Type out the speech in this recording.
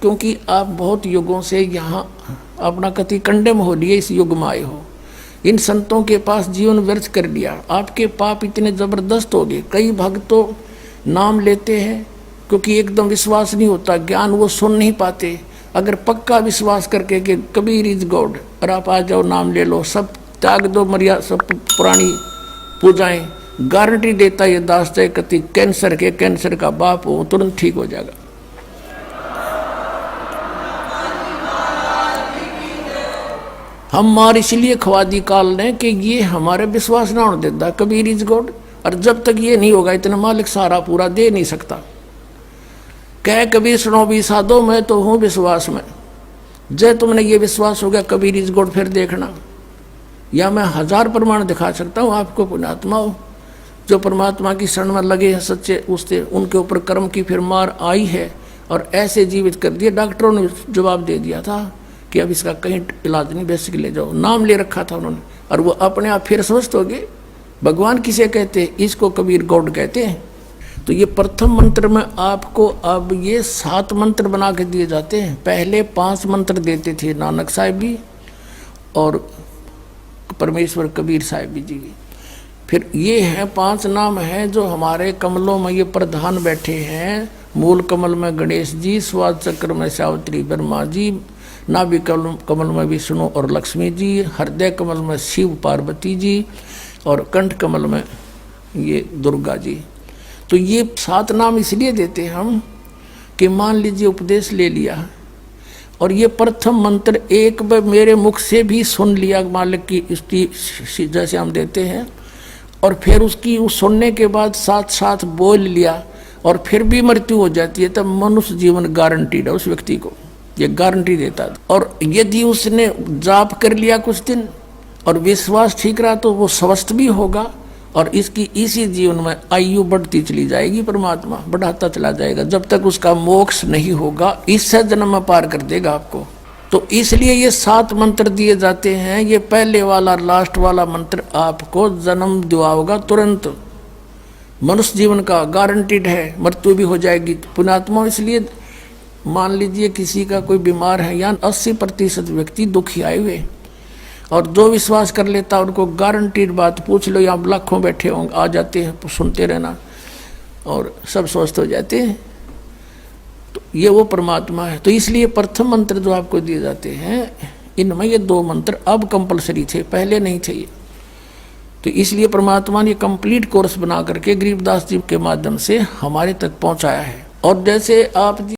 क्योंकि आप बहुत युगों से यहाँ अपना कति कंडेम हो लिए, इस युग में आए हो, इन संतों के पास जीवन व्यर्थ कर लिया, आपके पाप इतने जबरदस्त हो गए। कई भक्त तो नाम लेते हैं क्योंकि एकदम विश्वास नहीं होता, ज्ञान वो सुन नहीं पाते। अगर पक्का विश्वास करके कि कबीर इज गॉड और आप आ जाओ, नाम ले लो, सब त्याग दो, मर्यादा सब पुरानी पूजाएं, गारंटी देता ये दास है कति कैंसर का बाप हो तुरंत ठीक हो जाएगा। हम मार इसलिए खवा दी काल ने कि ये हमारे विश्वास ना होने देता कबीर इज गॉड, और जब तक ये नहीं होगा इतना मालिक सारा पूरा दे नहीं सकता। कह कबीर सुनो भी साधो, मैं तो हूं विश्वास में, जय तुमने ये विश्वास हो गया कबीर इज गॉड, फिर देखना, या मैं 1000 प्रमाण दिखा सकता हूं आपको। पुण्यात्मा हो जो परमात्मा की शरण में लगे हैं सच्चे, उससे उनके ऊपर कर्म की फिर मार आई है और ऐसे जीवित कर दिया। डॉक्टरों ने जवाब दे दिया था कि अब इसका कहीं इलाज नहीं, बेसिक ले जाओ, नाम ले रखा था उन्होंने, और वो अपने आप फिर स्वस्थ हो गए। भगवान किसे कहते हैं? इसको कबीर गॉड कहते हैं। तो ये प्रथम मंत्र में आपको अब ये 7 मंत्र बना के दिए जाते हैं। पहले 5 मंत्र देते थे नानक साहिब जी और परमेश्वर कबीर साहिब जी। फिर ये है 5 नाम हैं जो हमारे कमलों में ये प्रधान बैठे हैं। मूल कमल में गणेश जी, स्वाद चक्र में सावित्री ब्रह्मा जी, नाभि कमल में विष्णु और लक्ष्मी जी, हृदय कमल में शिव पार्वती जी, और कंठ कमल में ये दुर्गा जी। तो ये 7 नाम इसलिए देते हैं हम कि मान लीजिए उपदेश ले लिया और ये प्रथम मंत्र एक बार मेरे मुख से भी सुन लिया मालिक की स्तुति जैसे हम देते हैं, और फिर उसकी उस सुनने के बाद साथ साथ बोल लिया और फिर भी मृत्यु हो जाती है, तब मनुष्य जीवन गारंटीड है उस व्यक्ति को, ये गारंटी देता है। और यदि उसने जाप कर लिया कुछ दिन और विश्वास ठीक रहा तो वो स्वस्थ भी होगा और इसकी इसी जीवन में आयु बढ़ती चली जाएगी, परमात्मा बढ़ाता चला जाएगा जब तक उसका मोक्ष नहीं होगा, इससे जन्म में पार कर देगा आपको। तो इसलिए ये 7 मंत्र दिए जाते हैं। ये पहले वाला लास्ट वाला मंत्र आपको जन्म दिलाएगा तुरंत, मनुष्य जीवन का गारंटीड है, मृत्यु भी हो जाएगी। पुण्यात्मा इसलिए मान लीजिए किसी का कोई बीमार है, या 80% व्यक्ति दुखी आए हुए, और जो विश्वास कर लेता उनको गारंटीड बात पूछ लो, यहाँ लाखों बैठे होंगे, आ जाते हैं, सुनते रहना और सब स्वस्थ हो जाते हैं। तो ये वो परमात्मा है। तो इसलिए प्रथम मंत्र जो आपको दिए जाते हैं इनमें ये 2 मंत्र अब कंपलसरी थे, पहले नहीं थे ये। तो इसलिए परमात्मा ने कंप्लीट कोर्स बना करके गरीबदास जी के माध्यम से हमारे तक पहुंचाया है। और जैसे आप जी